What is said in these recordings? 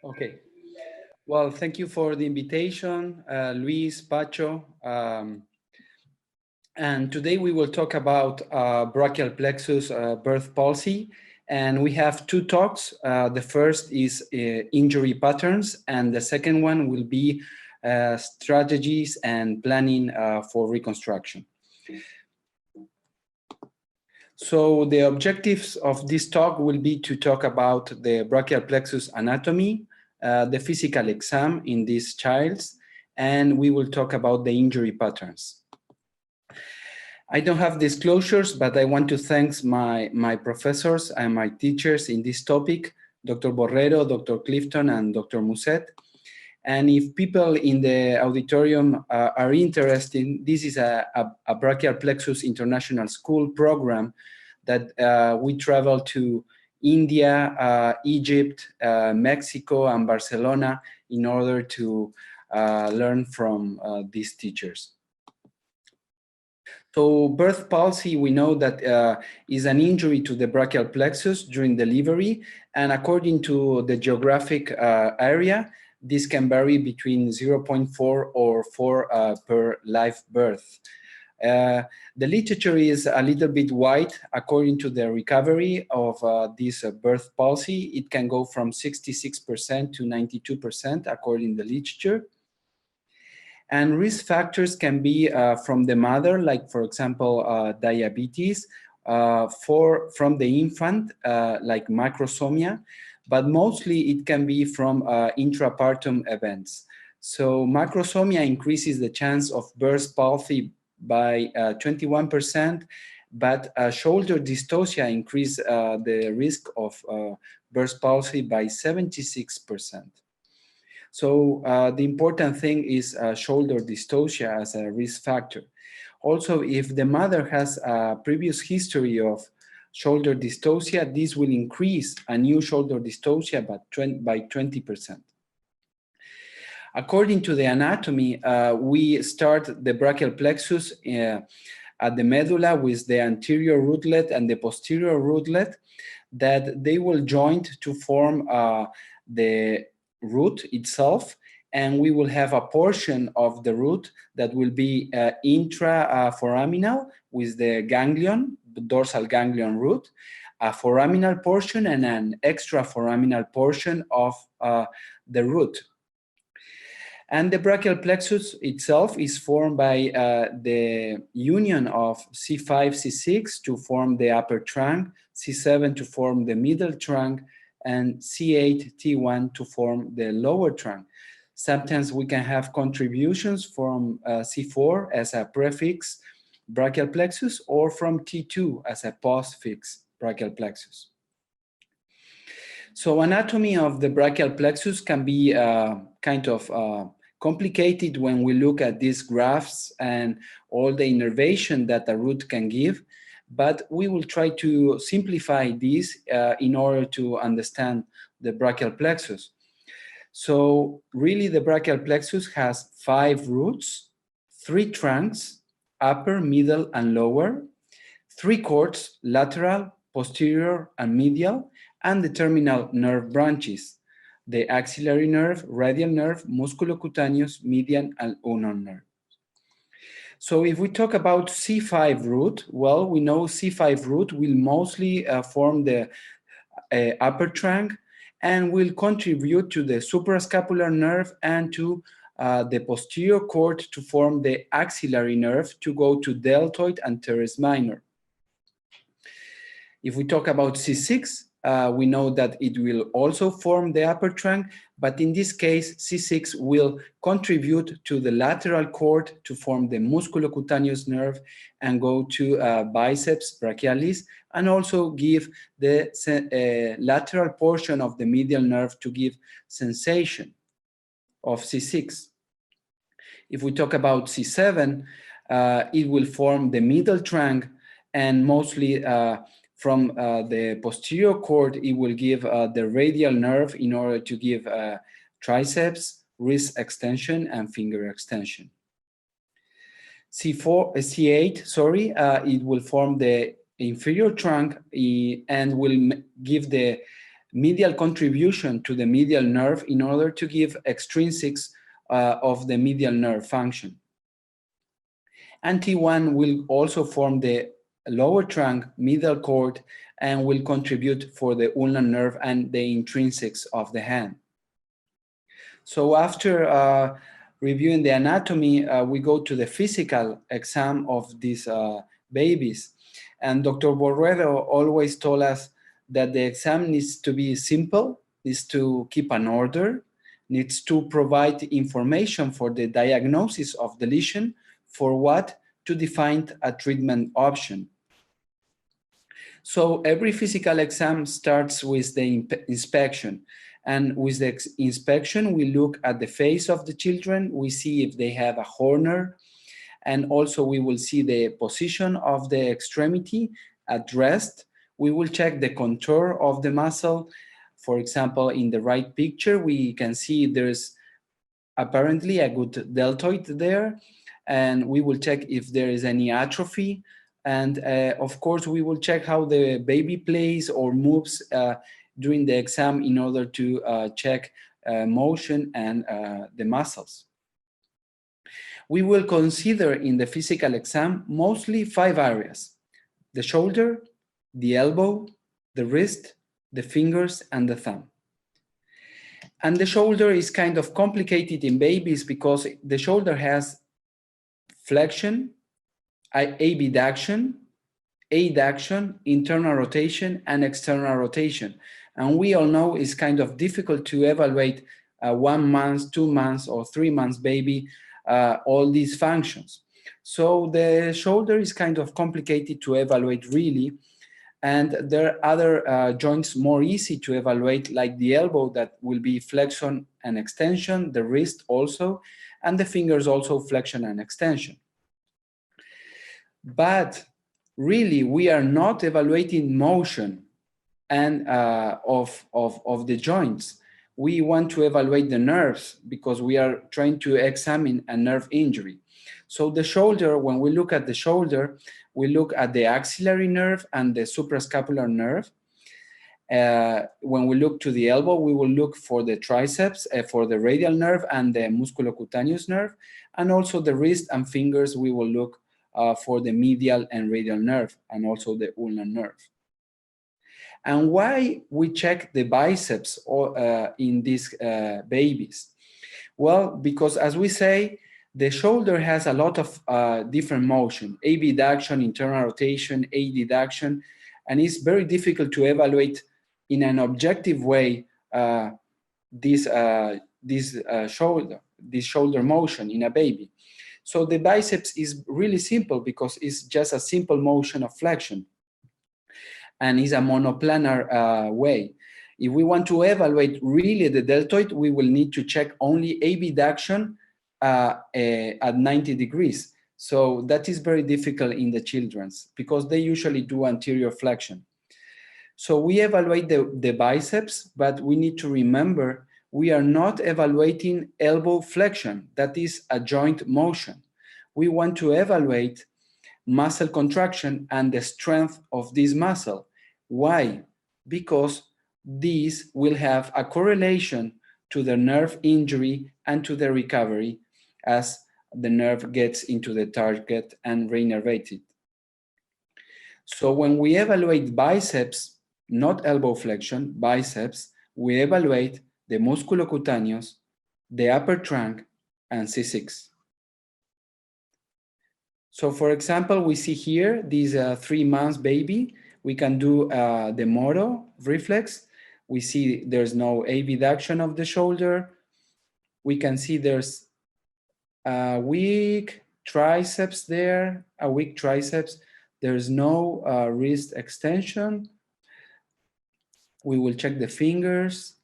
Okay. Well, thank you for the invitation, Luis, Pacho. And today we will talk about brachial plexus birth palsy. And we have two talks. The first is injury patterns, and the second one will be strategies and planning for reconstruction. So the objectives of this talk will be to talk about the brachial plexus anatomy, the physical exam in these childs, and we will talk about the injury patterns. I don't have disclosures, but I want to thank my professors and my teachers in this topic, Dr. Borrero, Dr. Clifton, and Dr. Muset. And if people in the auditorium are interested, this is a brachial plexus international school program that we travel to India, Egypt, Mexico, and Barcelona in order to learn from these teachers. So birth palsy, we know that is an injury to the brachial plexus during delivery, and according to the geographic area, this can vary between 0.4 or 4 per live birth. The literature is a little bit wide according to the recovery of this birth palsy. It can go from 66% to 92% according to the literature. And risk factors can be from the mother, like for example, diabetes, from the infant, like macrosomia, but mostly it can be from intrapartum events. So macrosomia increases the chance of birth palsy by 21%, but shoulder dystocia increase the risk of birth palsy by 76%. So the important thing is shoulder dystocia as a risk factor. Also, if the mother has a previous history of shoulder dystocia, this will increase a new shoulder dystocia by 20%. According to the anatomy, we start the brachial plexus at the medulla with the anterior rootlet and the posterior rootlet, that they will join to form the root itself, and we will have a portion of the root that will be intraforaminal with the ganglion, the dorsal ganglion root, a foraminal portion, and an extraforaminal portion of the root. And the brachial plexus itself is formed by the union of C5, C6 to form the upper trunk, C7 to form the middle trunk, and C8, T1 to form the lower trunk. Sometimes we can have contributions from C4 as a prefix brachial plexus, or from T2 as a postfix brachial plexus. So anatomy of the brachial plexus can be kind of complicated when we look at these graphs and all the innervation that a root can give, but we will try to simplify this in order to understand the brachial plexus. So really the brachial plexus has 5 roots, 3 trunks, upper, middle, and lower, 3 cords, lateral, posterior, and medial, and the terminal nerve branches, the axillary nerve, radial nerve, musculocutaneous, median, and ulnar nerve. So if we talk about C5 root, well, we know C5 root will mostly form the upper trunk and will contribute to the suprascapular nerve and to the posterior cord to form the axillary nerve to go to deltoid and teres minor. If we talk about C6, we know that it will also form the upper trunk, but in this case, C6 will contribute to the lateral cord to form the musculocutaneous nerve and go to biceps brachialis, and also give the lateral portion of the medial nerve to give sensation of C6. If we talk about C7, it will form the middle trunk, and mostly from the posterior cord, it will give the radial nerve in order to give triceps, wrist extension, and finger extension. C8, sorry, it will form the inferior trunk and will give the medial contribution to the medial nerve in order to give extrinsics of the medial nerve function. And T1 will also form the lower trunk medial cord and will contribute for the ulnar nerve and the intrinsics of the hand. So after reviewing the anatomy, we go to the physical exam of these babies. And Dr. Borrero always told us that the exam needs to be simple, needs to keep an order, needs to provide information for the diagnosis of the lesion, for what? To define a treatment option. So every physical exam starts with the inspection. And with the inspection, we look at the face of the children. We see if they have a Horner. And also we will see the position of the extremity at rest. We will check the contour of the muscle. For example, in the right picture, we can see there's apparently a good deltoid there. And we will check if there is any atrophy. And of course, we will check how the baby plays or moves during the exam in order to check motion and the muscles. We will consider in the physical exam mostly 5 areas: the shoulder, the elbow, the wrist, the fingers, and the thumb. And the shoulder is kind of complicated in babies because the shoulder has flexion, abduction, adduction, internal rotation, and external rotation. And we all know it's kind of difficult to evaluate a 1 month, 2 months, or 3 months baby, all these functions. So the shoulder is kind of complicated to evaluate really. And there are other joints more easy to evaluate, like the elbow that will be flexion and extension, the wrist also, and the fingers also flexion and extension. But really, we are not evaluating motion and of the joints. We want to evaluate the nerves because we are trying to examine a nerve injury. So the shoulder, when we look at the shoulder, we look at the axillary nerve and the suprascapular nerve. When we look to the elbow, we will look for the triceps, for the radial nerve and the musculocutaneous nerve. And also the wrist and fingers, we will look for the medial and radial nerve and also the ulnar nerve. And why we check the biceps in these babies? Well, because as we say, the shoulder has a lot of different motion, abduction, internal rotation, adduction, and it's very difficult to evaluate in an objective way this shoulder motion in a baby. So the biceps is really simple because it's just a simple motion of flexion and is a monoplanar way. If we want to evaluate really the deltoid, we will need to check only abduction at 90 degrees. So that is very difficult in the children's because they usually do anterior flexion. So we evaluate the biceps, but we need to remember we are not evaluating elbow flexion. That is a joint motion. We want to evaluate muscle contraction and the strength of this muscle. Why? Because these will have a correlation to the nerve injury and to the recovery as the nerve gets into the target and reinnervated. So when we evaluate biceps, not elbow flexion, biceps, we evaluate the musculocutaneous, the upper trunk, and C6. So for example, we see here this 3 months baby. We can do the Moro reflex. We see there's no abduction of the shoulder. We can see there's a weak triceps there, a weak triceps. There's no wrist extension. We will check the fingers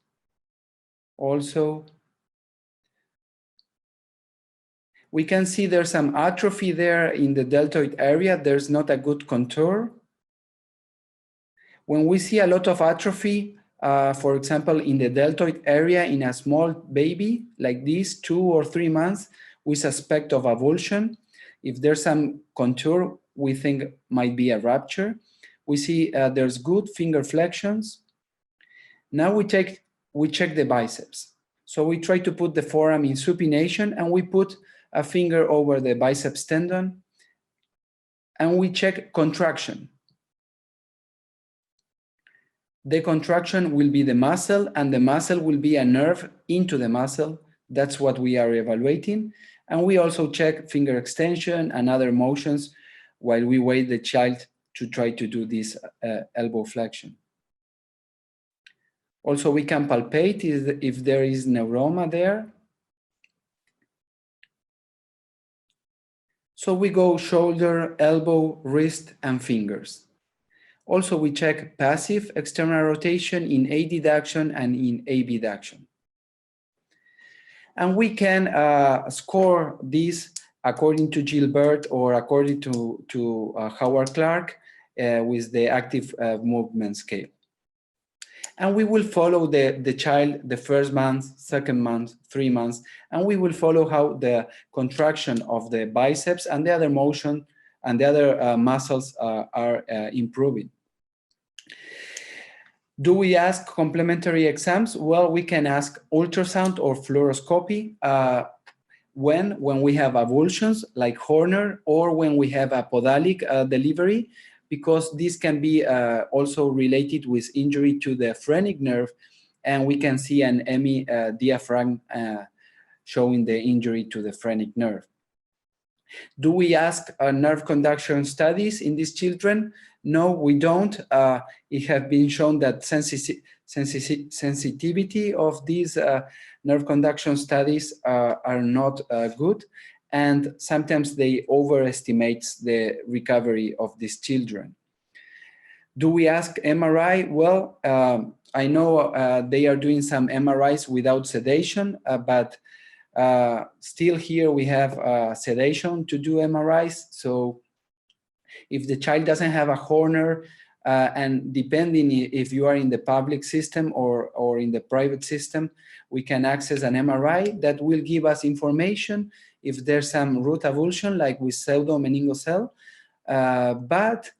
also. We can see there's some atrophy there in the deltoid area. There's not a good contour. When we see a lot of atrophy, for example, in the deltoid area in a small baby like this, 2 or 3 months, we suspect of avulsion. If there's some contour, we think might be a rupture. We see there's good finger flexions. Now we check the biceps. So we try to put the forearm in supination and we put a finger over the biceps tendon and we check contraction. The contraction will be the muscle and the muscle will be a nerve into the muscle. That's what we are evaluating. And we also check finger extension and other motions while we wait the child to try to do this elbow flexion. Also, we can palpate if there is neuroma there. So we go shoulder, elbow, wrist, and fingers. Also, we check passive external rotation in adduction and in abduction. And we can score this according to Gilbert or according to Howard Clark with the active movement scale. And we will follow the child the first month, second month, 3 months, and we will follow how the contraction of the biceps and the other motion and the other muscles are improving. Do we ask complementary exams? Well, we can ask ultrasound or fluoroscopy when we have avulsions like Horner or when we have a podalic delivery, because this can be also related with injury to the phrenic nerve, and we can see an EMI diaphragm showing the injury to the phrenic nerve. Do we ask nerve conduction studies in these children? No, we don't. It has been shown that sensitivity of these nerve conduction studies are not good, and sometimes they overestimate the recovery of these children. Do we ask MRI? Well, I know they are doing some MRIs without sedation, but still here we have sedation to do MRIs. So if the child doesn't have a Horner, and depending if you are in the public system or in the private system, we can access an MRI that will give us information if there's some root avulsion, like with pseudo-meningocele. But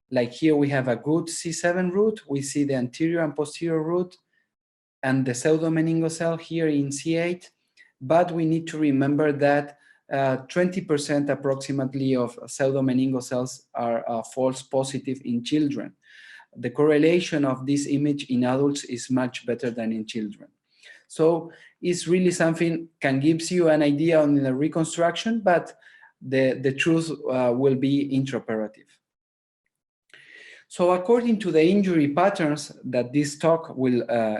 like here we have a good C7 root, we see the anterior and posterior root and the pseudo-meningocele here in C8. But we need to remember that 20% approximately of pseudo-meningoceles are false positive in children. The correlation of this image in adults is much better than in children. So it's really something can give you an idea on the reconstruction, but the truth will be intraoperative. So according to the injury patterns that this talk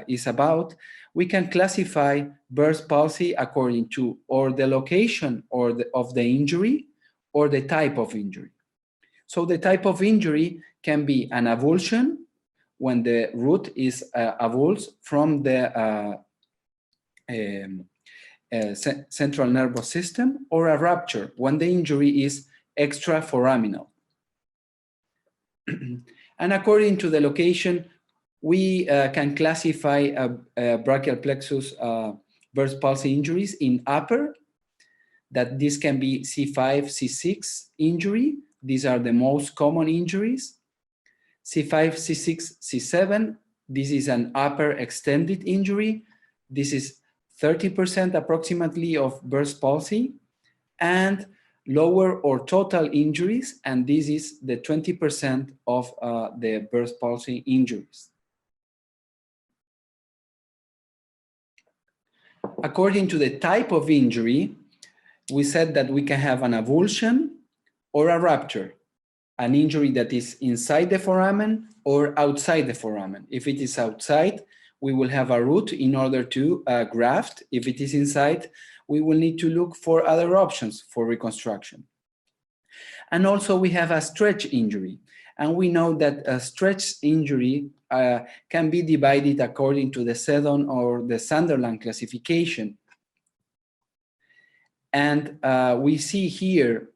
is about, we can classify burst palsy according to or the location of the injury or the type of injury. So the type of injury can be an avulsion when the root is avulsed from the central nervous system, or a rupture when the injury is extraforaminal. And according to the location, we can classify brachial plexus burst palsy injuries in upper, that this can be C5, C6 injury. These are the most common injuries. C5, C6, C7, this is an upper extended injury. This is 30% approximately of burst palsy. And lower or total injuries, and this is the 20% of the burst palsy injuries. According to the type of injury, we said that we can have an avulsion or a rupture, an injury that is inside the foramen or outside the foramen. If it is outside, we will have a root in order to graft. If it is inside, we will need to look for other options for reconstruction. And also we have a stretch injury. And we know that a stretch injury can be divided according to the Seddon or the Sunderland classification. And we see here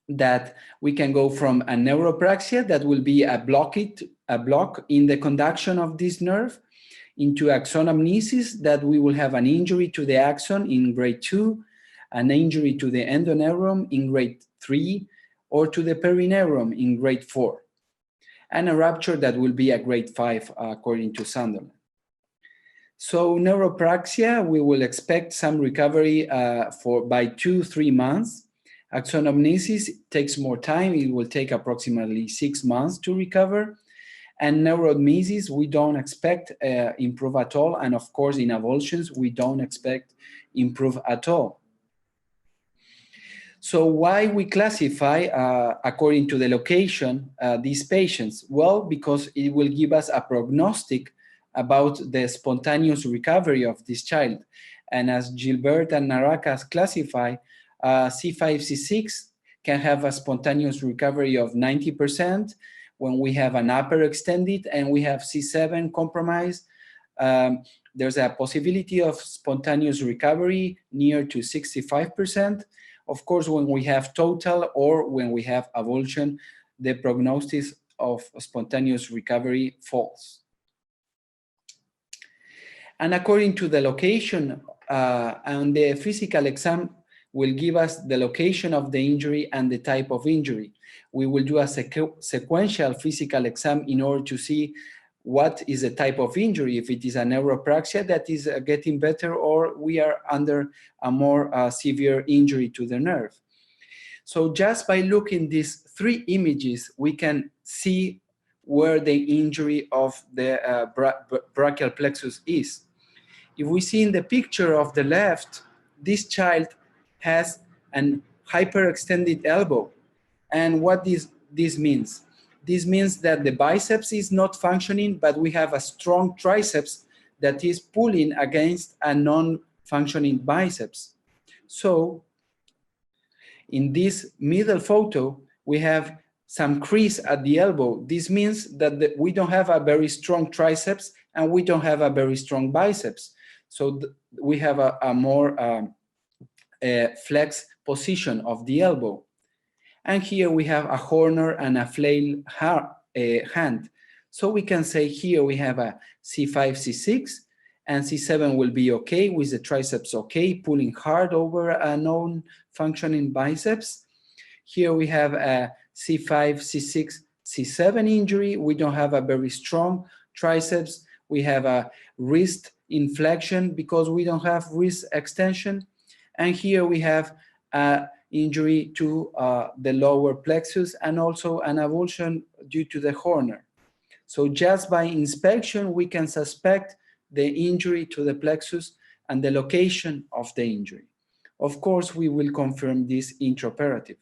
that we can go from a neuropraxia that will be a block in the conduction of this nerve, into axonamnesis, that we will have an injury to the axon in grade 2, an injury to the endoneuron in grade 3, or to the perineuron in grade 4, and a rupture that will be a grade 5 according to Sunderland. So neuropraxia, we will expect some recovery by 2-3 months. Axonognosis takes more time. It will take approximately 6 months to recover. And neurodemesis, we don't expect improve at all. And of course, in avulsions, we don't expect improve at all. So why we classify according to the location these patients? Well, because it will give us a prognostic about the spontaneous recovery of this child. And as Gilbert and Naracas classify, C5, C6 can have a spontaneous recovery of 90% when we have an upper extended and we have C7 compromised. There's a possibility of spontaneous recovery near to 65%. Of course, when we have total or when we have avulsion, the prognosis of spontaneous recovery falls. And according to the location, and the physical exam will give us the location of the injury and the type of injury. We will do a sequential physical exam in order to see what is the type of injury, if it is a neuropraxia that is getting better or we are under a more severe injury to the nerve. So just by looking these 3 images, we can see where the injury of the brachial plexus is. If we see in the picture of the left, this child has an hyperextended elbow. And what this means? This means that the biceps is not functioning, but we have a strong triceps that is pulling against a non-functioning biceps. So in this middle photo, we have some crease at the elbow. This means that we don't have a very strong triceps and we don't have a very strong biceps. So we have a more flex position of the elbow. And here we have a Horner and a flail hand. So we can say here we have a C5, C6, and C7 will be okay with the triceps okay, pulling hard over a non-functioning biceps. Here we have a C5, C6, C7 injury. We don't have a very strong triceps. We have a wrist inflection because we don't have wrist extension. And here we have a injury to the lower plexus and also an avulsion due to the Horner. So just by inspection, we can suspect the injury to the plexus and the location of the injury. Of course, we will confirm this intraoperative.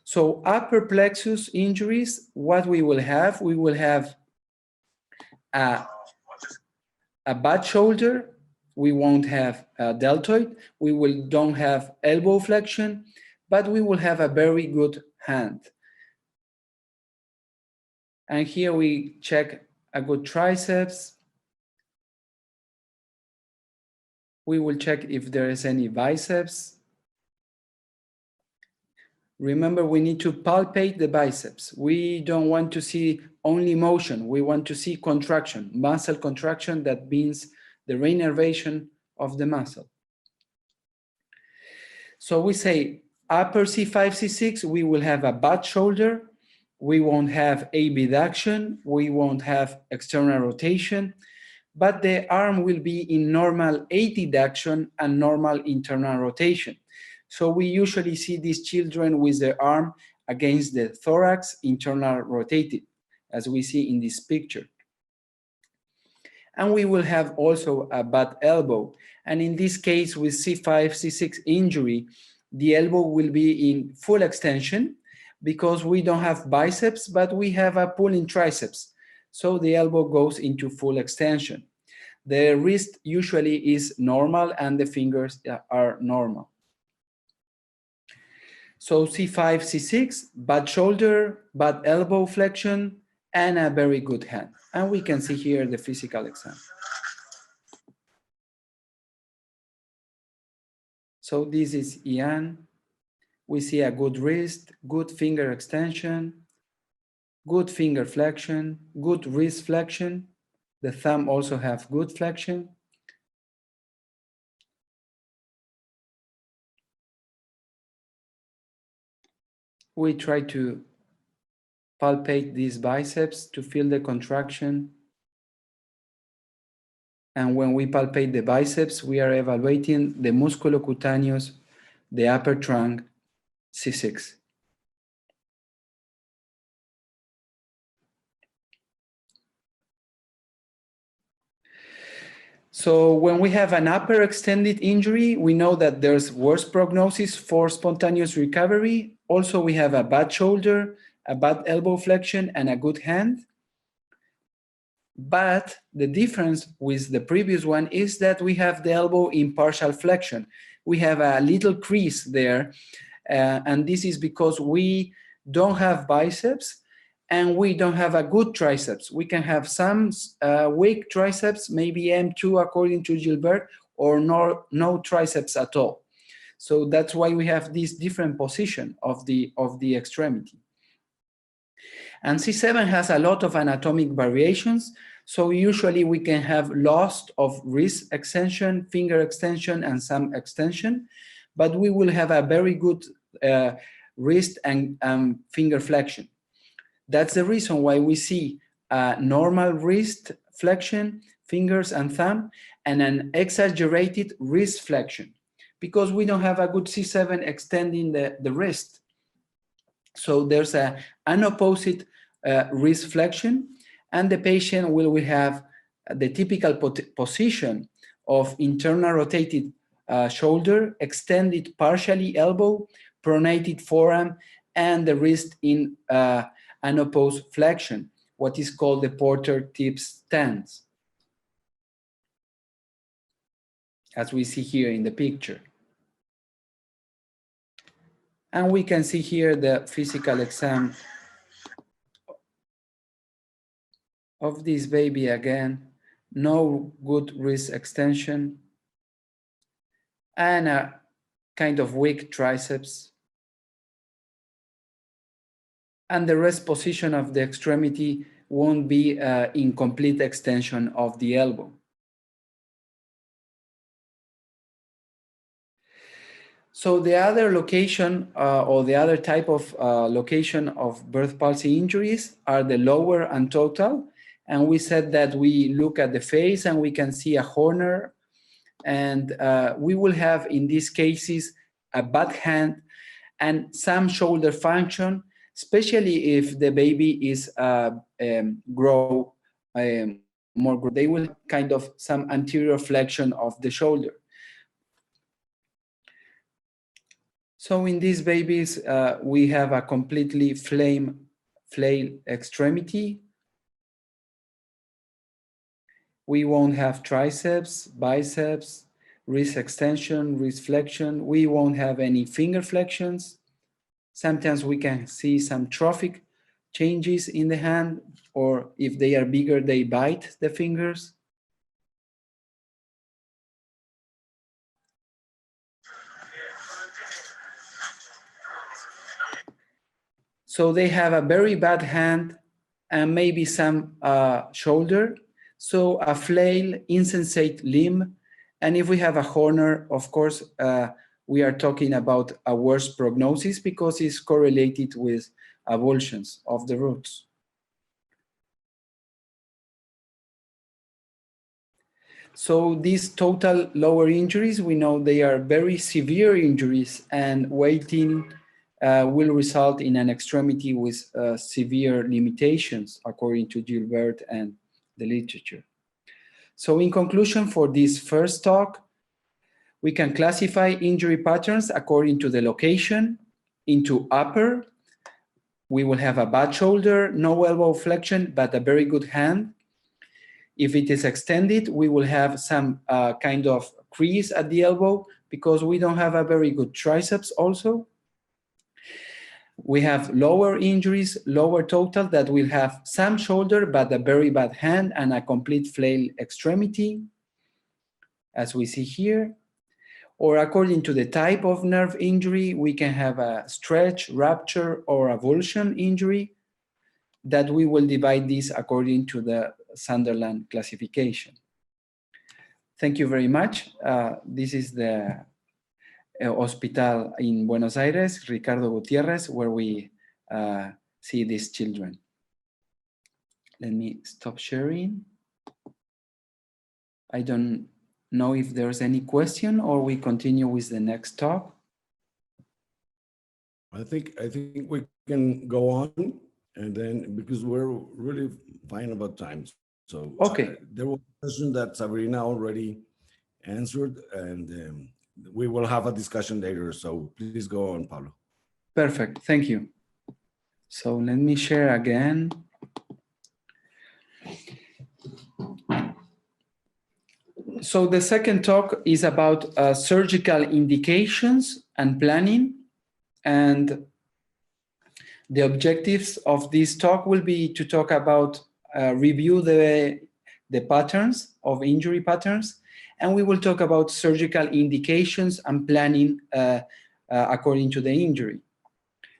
So upper plexus injuries, what we will have a bad shoulder. We won't have a deltoid. We don't have elbow flexion, but we will have a very good hand. And here we check a good triceps. We will check if there is any biceps. Remember, we need to palpate the biceps. We don't want to see only motion. We want to see contraction, muscle contraction. That means the reinnervation of the muscle. So we say upper C5, C6, we will have a bad shoulder. We won't have abduction. We won't have external rotation, but the arm will be in normal adduction and normal internal rotation. So we usually see these children with their arm against the thorax, internal rotated, as we see in this picture. And we will have also a bad elbow. And in this case, with C5, C6 injury, the elbow will be in full extension because we don't have biceps, but we have a pulling triceps. So the elbow goes into full extension. The wrist usually is normal and the fingers are normal. So C5, C6, bad shoulder, bad elbow flexion, and a very good hand. And we can see here the physical exam. So this is Ian. We see a good wrist, good finger extension, good finger flexion, good wrist flexion. The thumb also have good flexion. We try to palpate these biceps to feel the contraction. And when we palpate the biceps, we are evaluating the musculocutaneous, the upper trunk, C6. So when we have an upper extended injury, we know that there's worse prognosis for spontaneous recovery. Also, we have a bad shoulder, a bad elbow flexion, and a good hand. But the difference with the previous one is that we have the elbow in partial flexion. We have a little crease there, and this is because we don't have biceps and we don't have a good triceps. We can have some weak triceps, maybe M2 according to Gilbert, or no triceps at all. So that's why we have this different position of the extremity. And C7 has a lot of anatomic variations. So usually we can have loss of wrist extension, finger extension, and some extension, but we will have a very good wrist and finger flexion. That's the reason why we see a normal wrist flexion, fingers and thumb, and an exaggerated wrist flexion, because we don't have a good C7 extending the wrist. So there's an opposite wrist flexion, and the patient will have the typical position of internal rotated shoulder, extended partially elbow, pronated forearm, and the wrist in unopposed flexion, what is called the Porter tip stance, as we see here in the picture. And we can see here the physical exam of this baby again. No good wrist extension and a kind of weak triceps. And the rest position of the extremity won't be in complete extension of the elbow. So the other location or the other type of location of birth palsy injuries are the lower and total. And we said that we look at the face and we can see a Horner, and we will have in these cases a bad hand and some shoulder function, especially if the baby is more, they will kind of some anterior flexion of the shoulder. So in these babies, we have a completely flail extremity. We won't have triceps, biceps, wrist extension, wrist flexion. We won't have any finger flexions. Sometimes we can see some trophic changes in the hand, or if they are bigger, they bite the fingers. So they have a very bad hand and maybe some shoulder. So a flail, insensate limb. And if we have a Horner, of course, we are talking about a worse prognosis because it's correlated with avulsions of the roots. So these total lower injuries, we know they are very severe injuries, and waiting will result in an extremity with severe limitations, according to Gilbert and the literature. So in conclusion, for this first talk, we can classify injury patterns according to the location. Into upper, we will have a bad shoulder, no elbow flexion, but a very good hand. If it is extended, we will have some kind of crease at the elbow because we don't have a very good triceps also. We have lower injuries, lower total, that will have some shoulder, but a very bad hand and a complete flail extremity, as we see here. Or according to the type of nerve injury, we can have a stretch, rupture, or avulsion injury, that we will divide this according to the Sunderland classification. Thank you very much. This is the hospital in Buenos Aires, Ricardo Gutierrez, where we see these children. Let me stop sharing. I don't know if there's any question or we continue with the next talk. I think we can go on, and then because we're really fine about time. So Okay, there was a question that Sabrina already answered, and we will have a discussion later. So please go on, Pablo. perfect. Thank you. So let me share again. So the second talk is about surgical indications and planning. And the objectives of this talk will be to talk about, review the patterns of injury patterns, and we will talk about surgical indications and planning according to the injury.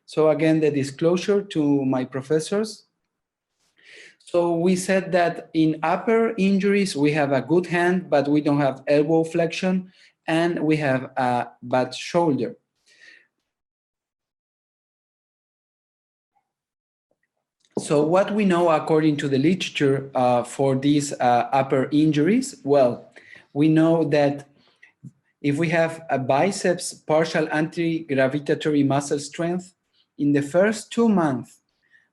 So again, the disclosure to my professors. So we said that in upper injuries, we have a good hand, but we don't have elbow flexion, and we have a bad shoulder. So what we know according to the literature for these upper injuries, well, we know that if we have a biceps partial anti-gravitatory muscle strength, in the first 2 months,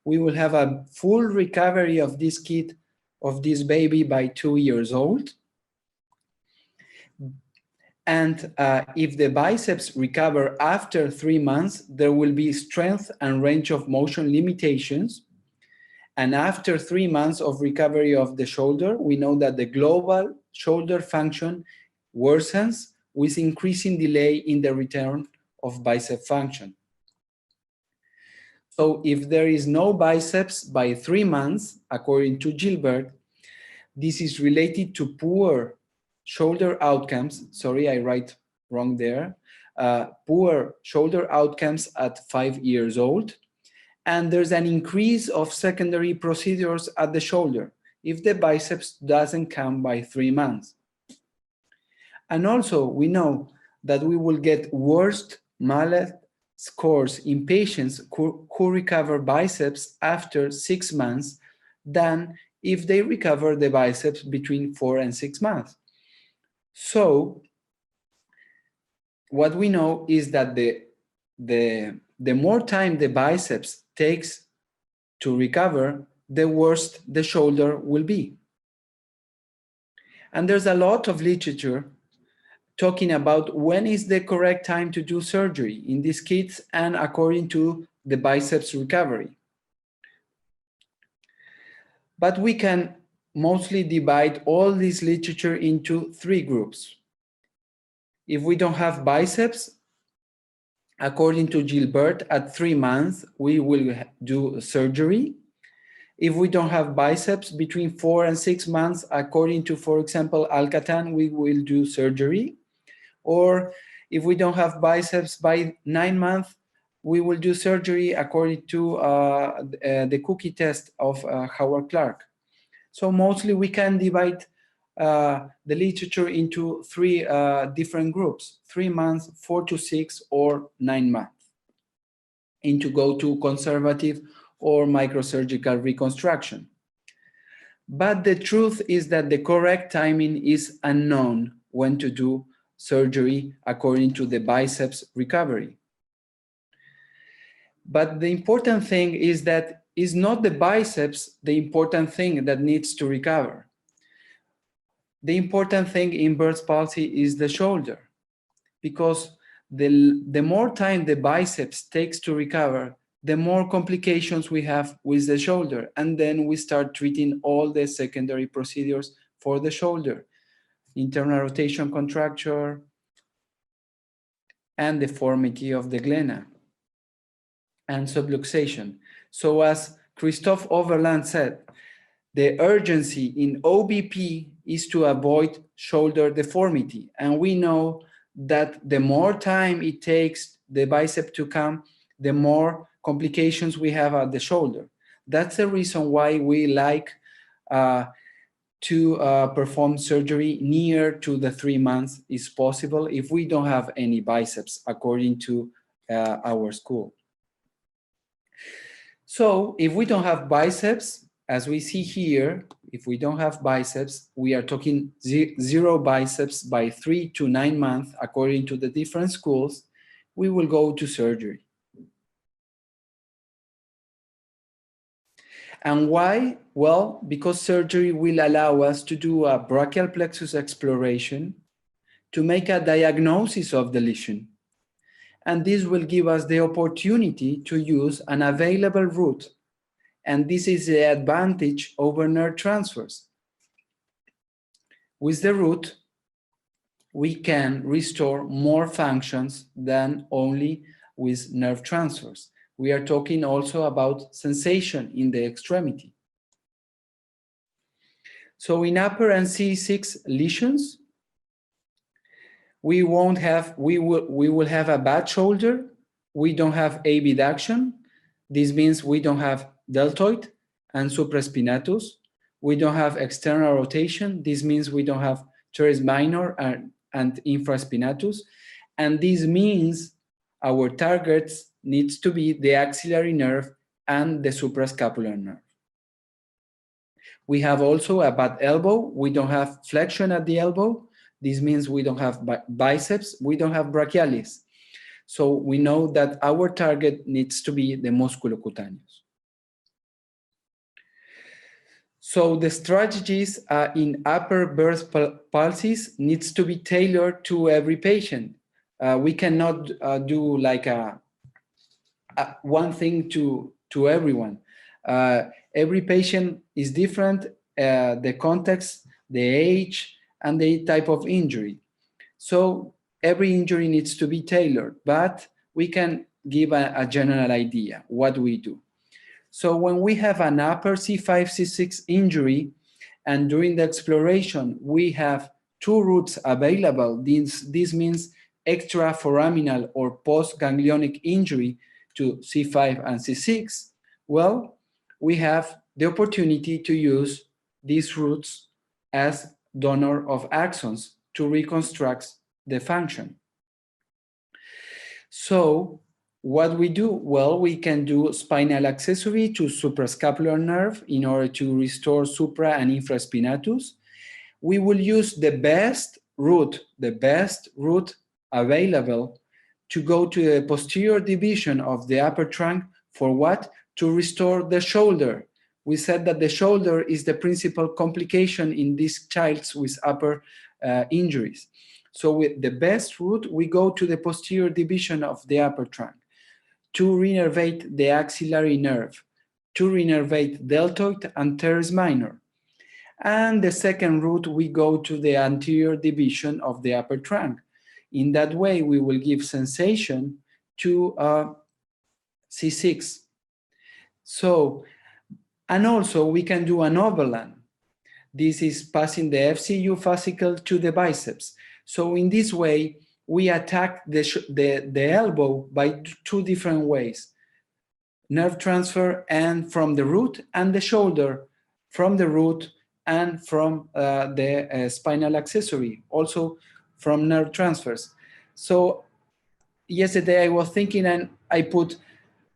we will have a full recovery of this kid, of this baby by 2 years old. And if the biceps recover after 3 months, there will be strength and range of motion limitations. And after 3 months of recovery of the shoulder, we know that the global shoulder function worsens with increasing delay in the return of bicep function. So if there is no biceps by 3 months, according to Gilbert, this is related to poor shoulder outcomes. Sorry, I write wrong there. Poor shoulder outcomes at 5 years old. And there's an increase of secondary procedures at the shoulder if the biceps doesn't come by 3 months. And also we know that we will get worst mallet scores in patients who recover biceps after 6 months than if they recover the biceps between 4 and 6 months. So what we know is that the more time the biceps takes to recover, the worse the shoulder will be. And there's a lot of literature talking about when is the correct time to do surgery in these kids and according to the biceps recovery. But we can mostly divide all this literature into 3 groups. If we don't have biceps, according to Gilbert, at 3 months, we will do surgery. If we don't have biceps between 4 and 6 months, according to, for example, Alcatan, we will do surgery. Or if we don't have biceps by 9 months, we will do surgery according to the cookie test of Howard Clark. So mostly we can divide the literature into 3 different groups: 3 months, 4 to 6, or 9 months, and to go to conservative or microsurgical reconstruction. But the truth is that the correct timing is unknown when to do surgery according to the biceps recovery. But the important thing is that it's not the biceps the important thing that needs to recover. The important thing in Bird's palsy is the shoulder, because the more time the biceps takes to recover, the more complications we have with the shoulder. And then we start treating all the secondary procedures for the shoulder: internal rotation contracture and deformity of the glena and subluxation. So as Christophe Overland said, the urgency in OBP is to avoid shoulder deformity. And we know that the more time it takes the bicep to come, the more complications we have at the shoulder. That's the reason why we like to perform surgery near to the 3 months is possible if we don't have any biceps, according to our school. So if we don't have biceps, as we see here, if we don't have biceps, we are talking 0 biceps by 3 to 9 months, according to the different schools, we will go to surgery. And why? Well, because surgery will allow us to do a brachial plexus exploration to make a diagnosis of the lesion. And this will give us the opportunity to use an available route. And this is the advantage over nerve transfers. With the route, we can restore more functions than only with nerve transfers. We are talking also about sensation in the extremity. So in upper and C6 lesions, we will have a bad shoulder. We don't have abduction. This means we don't have deltoid and supraspinatus. We don't have external rotation. This means we don't have teres minor and infraspinatus. And this means our targets needs to be the axillary nerve and the suprascapular nerve. We have also a bad elbow. We don't have flexion at the elbow. This means we don't have biceps. We don't have brachialis. So we know that our target needs to be the musculocutaneous. So the strategies in upper birth pulses needs to be tailored to every patient. We cannot do like one thing to everyone. Every patient is different, the context, the age, and the type of injury. So every injury needs to be tailored, but we can give a general idea what we do. So when we have an upper C5, C6 injury, and during the exploration, we have 2 routes available. This means extraforaminal or post-ganglionic injury to C5 and C6. Well, we have the opportunity to use these routes as donor of axons to reconstruct the function. So what we do? Well, we can do spinal accessory to suprascapular nerve in order to restore supra and infraspinatus. We will use the best route available to go to the posterior division of the upper trunk for what? To restore the shoulder. We said that the shoulder is the principal complication in these childs with upper injuries. So with the best route, we go to the posterior division of the upper trunk to renervate the axillary nerve, to renervate deltoid and teres minor. And the second route, we go to the anterior division of the upper trunk. In that way, we will give sensation to C6. So, and also we can do an overland. This is passing the FCU fascicle to the biceps. So in this way, we attack the elbow by 2 different ways. Nerve transfer and from the root, and the shoulder from the root and from the spinal accessory, also from nerve transfers. So yesterday I was thinking and I put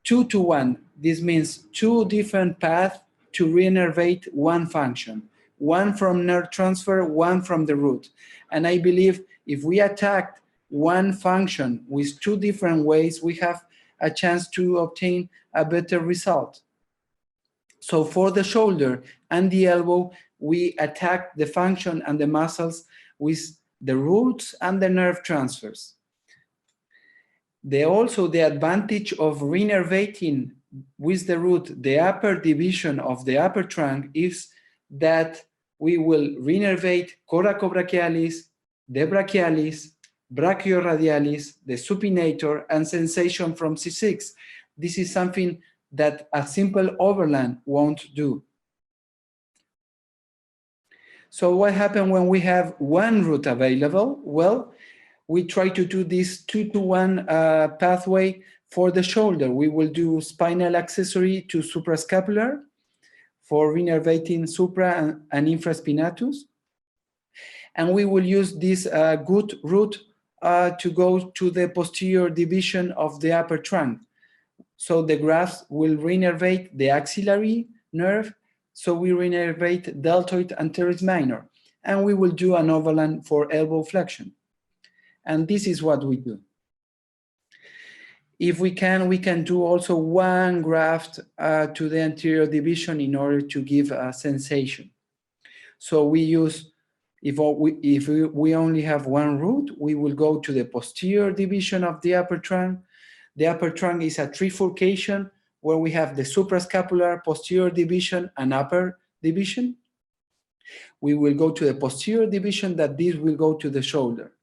2 to 1. This means 2 different paths to reinnervate one function. One from nerve transfer, one from the root. And I believe if we attack one function with 2 different ways, we have a chance to obtain a better result. So for the shoulder and the elbow, we attack the function and the muscles with the roots and the nerve transfers. Also the advantage of reinnervating with the root the upper division of the upper trunk is that we will reinnervate coracobrachialis, the brachialis, brachioradialis, the supinator, and sensation from C6. This is something that a simple overland won't do. So what happens when we have one route available? Well, we try to do this 2 to 1 pathway for the shoulder. We will do spinal accessory to suprascapular for reinnervating supra and infraspinatus. And we will use this good route to go to the posterior division of the upper trunk. So the grafts will reinnervate the axillary nerve, So we reinnervate deltoid and teres minor, and we will do an overland for elbow flexion. And this is what we do. If we can do also one graft to the anterior division in order to give a sensation. So we use, if we only have one root, we will go to the posterior division of the upper trunk. The upper trunk is a trifurcation where we have the suprascapular, posterior division, and upper division. We will go to the posterior division, that this will go to the shoulder.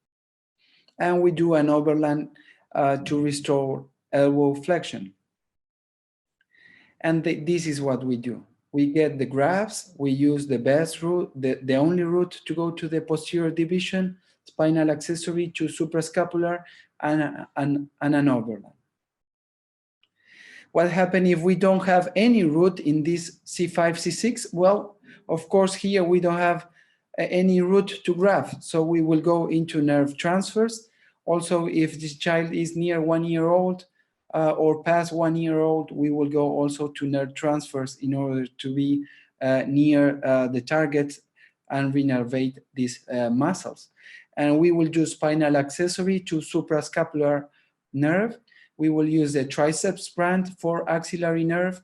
And we do an overland to restore elbow flexion. And this is what we do. We get the grafts, we use the best route, the only route to go to the posterior division, spinal accessory to suprascapular, and an overland. What happens if we don't have any root in this C5, C6? Well, of course, here we don't have any root to graft, so we will go into nerve transfers. Also, if this child is near 1 year old or past 1 year old, we will go also to nerve transfers in order to be near the target and reinnervate these muscles. And we will do spinal accessory to suprascapular nerve. We will use the triceps branch for axillary nerve.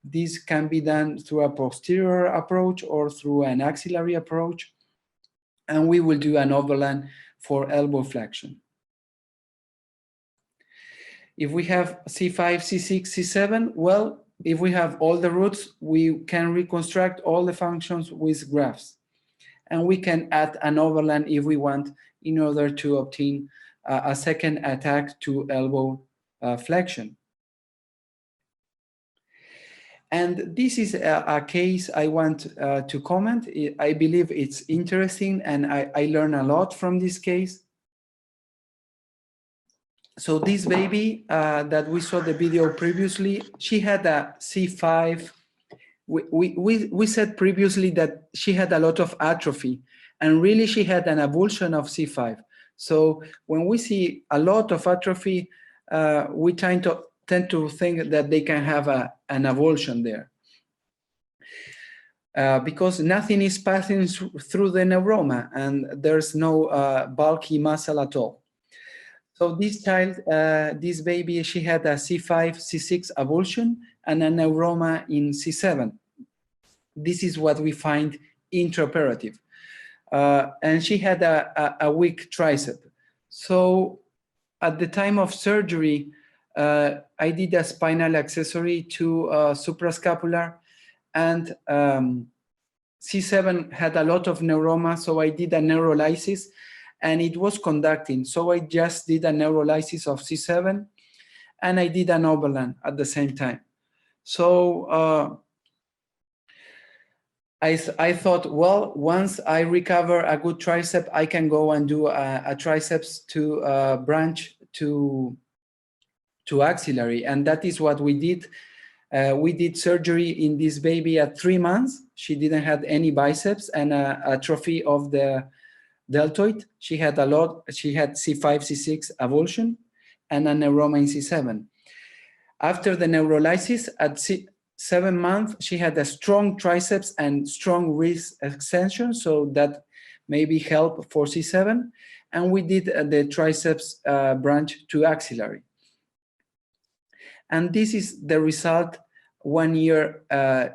This can be done through a posterior approach or through an axillary approach. And we will do an overland for elbow flexion. If we have C5, C6, C7, well, if we have all the roots, we can reconstruct all the functions with grafts. And we can add an overland if we want in order to obtain a second attack to elbow flexion. And this is a case I want to comment. I believe it's interesting, and I learn a lot from this case. So this baby that we saw the video previously, she had a C5. We said previously that she had a lot of atrophy, and really she had an avulsion of C5. So when we see a lot of atrophy, we tend to think that they can have an avulsion there. Because nothing is passing through the neuroma, and there's no bulky muscle at all. So this child, this baby, she had a C5, C6 avulsion and a neuroma in C7. This is what we find intraoperative. And she had a weak tricep. So at the time of surgery, I did a spinal accessory to suprascapular, and C7 had a lot of neuroma, so I did a neurolysis, and it was conducting. So I just did a neurolysis of C7, and I did an overland at the same time. So I thought, well, once I recover a good tricep, I can go and do a triceps to branch to axillary, and that is what we did. We did surgery in this baby at 3 months. She didn't have any biceps and atrophy of the deltoid. She had a lot. She had C5, C6 avulsion and a neuroma in C7. After the neurolysis at 7 months, she had a strong triceps and strong wrist extension, so that maybe help for C7. And we did the triceps branch to axillary. And this is the result 1 year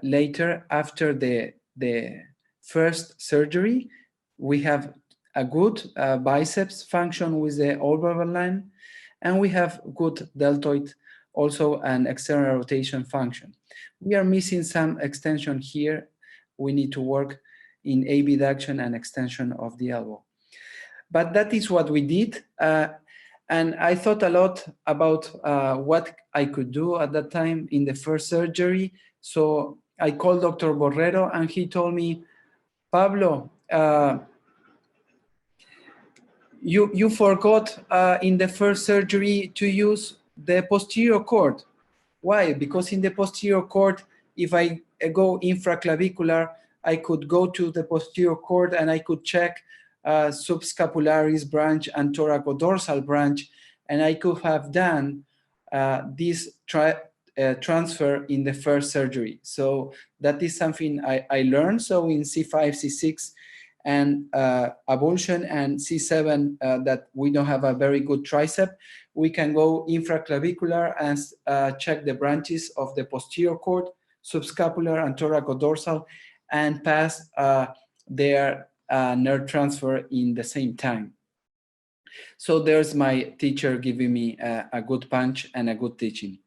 later after the first surgery. We have a good biceps function with the overland, and we have good deltoid, also an external rotation function. We are missing some extension here. We need to work in abduction and extension of the elbow. But that is what we did. And I thought a lot about what I could do at that time in the first surgery. So I called Dr. Borrero, and he told me, Pablo, you forgot in the first surgery to use the posterior cord. Why? Because in the posterior cord, if I go infraclavicular, I could go to the posterior cord and I could check subscapularis branch and thoracodorsal branch, and I could have done this transfer in the first surgery. So that is something I learned. So in C5, C6, and avulsion, and C7 that we don't have a very good tricep, we can go infraclavicular and check the branches of the posterior cord, subscapular and thoracodorsal, and pass their nerve transfer in the same time. So there's my teacher giving me a good punch and a good teaching.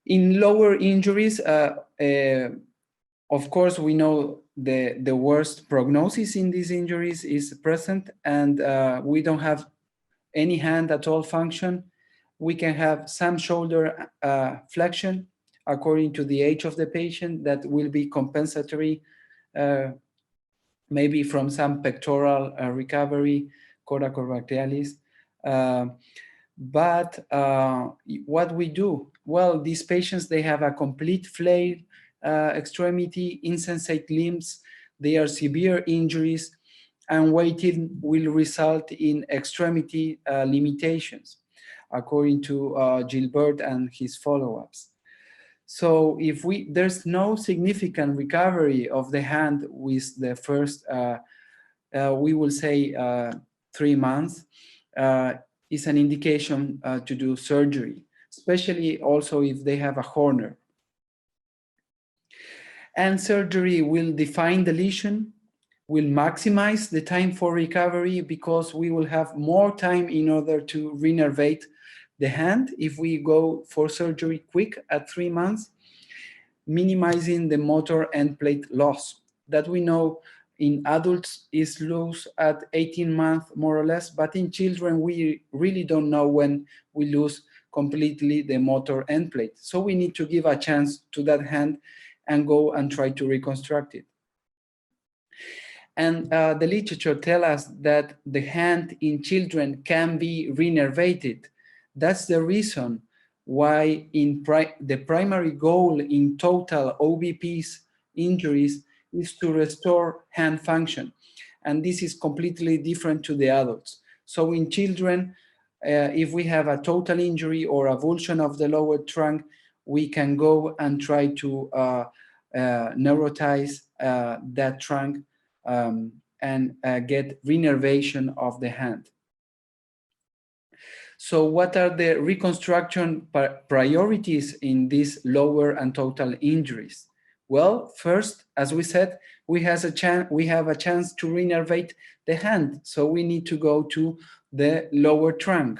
In lower injuries, of course, we know the worst prognosis in these injuries is present, and we don't have any hand at all function. We can have some shoulder flexion according to the age of the patient that will be compensatory, maybe from some pectoral recovery, coracobrachialis. But what we do? Well, these patients, they have a complete flail extremity, insensate limbs, they are severe injuries, and waiting will result in extremity limitations, according to Gilbert and his follow-ups. So if there's no significant recovery of the hand with the first, we will say 3 months, is an indication to do surgery, especially also if they have a Horner. And surgery will define the lesion, will maximize the time for recovery, because we will have more time in order to renervate the hand if we go for surgery quick at 3 months, minimizing the motor end plate loss that we know in adults is lost at 18 months more or less, but in children we really don't know when we lose completely the motor end plate. So we need to give a chance to that hand and go and try to reconstruct it. And the literature tells us that the hand in children can be renervated. That's the reason why the primary goal in total OBP's injuries is to restore hand function. And this is completely different to the adults. So in children, if we have a total injury or avulsion of the lower trunk, we can go and try to neurotize that trunk and get renervation of the hand. So what are the reconstruction priorities in these lower and total injuries? Well, first, as we said, we have a chance to renervate the hand. So we need to go to the lower trunk.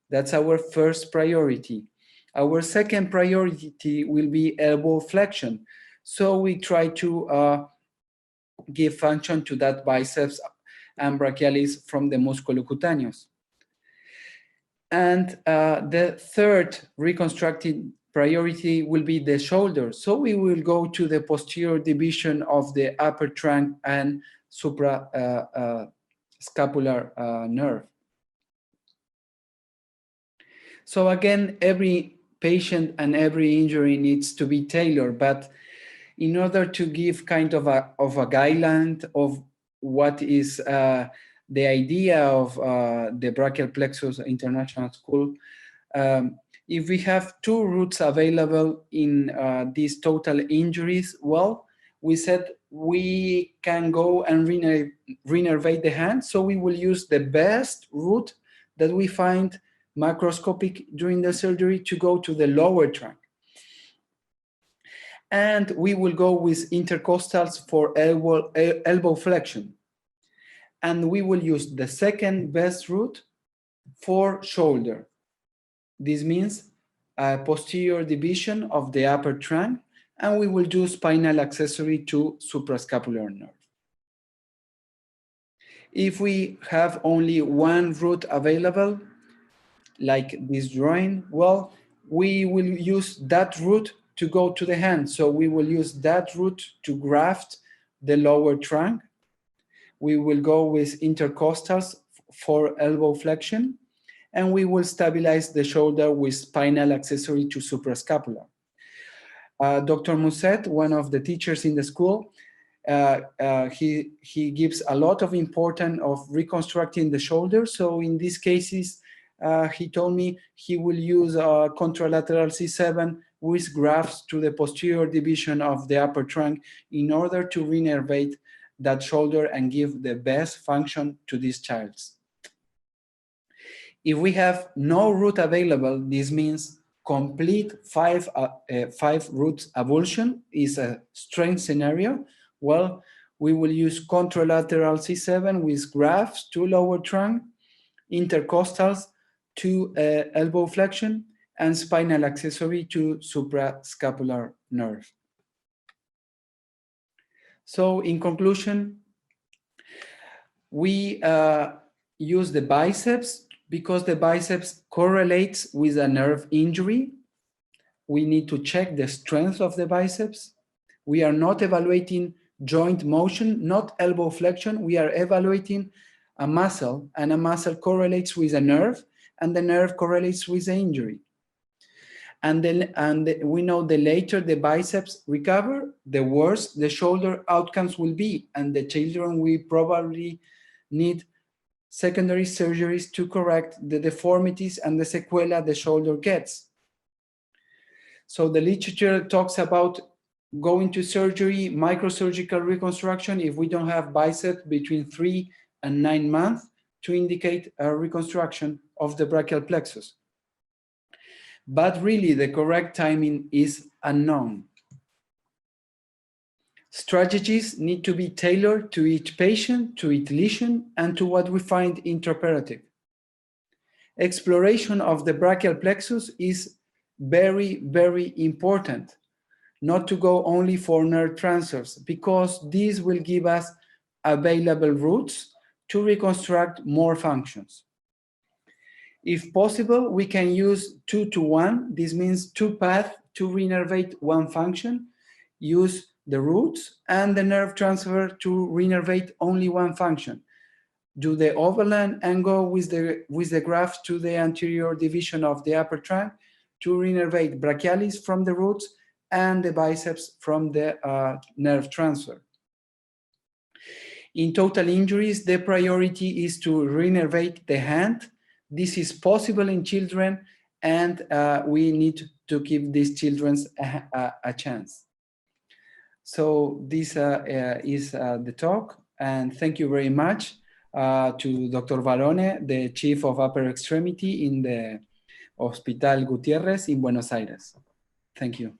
That's our first priority. Our second priority will be elbow flexion. So we try to give function to that biceps and brachialis from the musculocutaneous. And the third reconstructive priority will be the shoulder. So we will go to the posterior division of the upper trunk and suprascapular nerve. So again, every patient and every injury needs to be tailored, but in order to give kind of a guideline of what is the idea of the Braquial Plexus International School, if we have 2 routes available in these total injuries, well, we said we can go and renervate the hand. So we will use the best route that we find macroscopic during the surgery to go to the lower trunk. And we will go with intercostals for elbow flexion. And we will use the second best route for shoulder. This means a posterior division of the upper trunk, and we will do spinal accessory to suprascapular nerve. If we have only one route available, like this drawing, well, we will use that route to go to the hand. So we will use that route to graft the lower trunk. We will go with intercostals for elbow flexion, and we will stabilize the shoulder with spinal accessory to suprascapular. Dr. Musset, one of the teachers in the school, he gives a lot of importance of reconstructing the shoulder. So in these cases, he told me he will use contralateral C7 with grafts to the posterior division of the upper trunk in order to reinnervate that shoulder and give the best function to these child. If we have no root available, this means complete five root avulsion is a strange scenario. Well, we will use contralateral C7 with grafts to lower trunk, intercostals to elbow flexion, and spinal accessory to suprascapular nerve. So in conclusion, we use the biceps because the biceps correlates with a nerve injury. We need to check the strength of the biceps. We are not evaluating joint motion, not elbow flexion. We are evaluating a muscle, and a muscle correlates with a nerve, and the nerve correlates with the injury. And we know the later the biceps recover, the worse the shoulder outcomes will be, and the children will probably need secondary surgeries to correct the deformities and the sequela the shoulder gets. So the literature talks about going to surgery, microsurgical reconstruction, if we don't have biceps between 3 and 9 months to indicate a reconstruction of the brachial plexus. But really the correct timing is unknown. Strategies need to be tailored to each patient, to each lesion, and to what we find intraoperative. Exploration of the brachial plexus is very, very important, not to go only for nerve transfers, because these will give us available routes to reconstruct more functions. If possible, we can use 2-to-1. This means 2 paths to reinnervate one function, use the roots and the nerve transfer to reinnervate only one function. Do the overland and go with the graft to the anterior division of the upper trunk to reinnervate brachialis from the roots and the biceps from the nerve transfer. In total injuries, the priority is to reinnervate the hand. This is possible in children, and we need to give these children a chance. So this is the talk, and thank you very much to Dr. Barone, the Chief of Upper Extremity in the Hospital Gutiérrez in Buenos Aires. Thank you.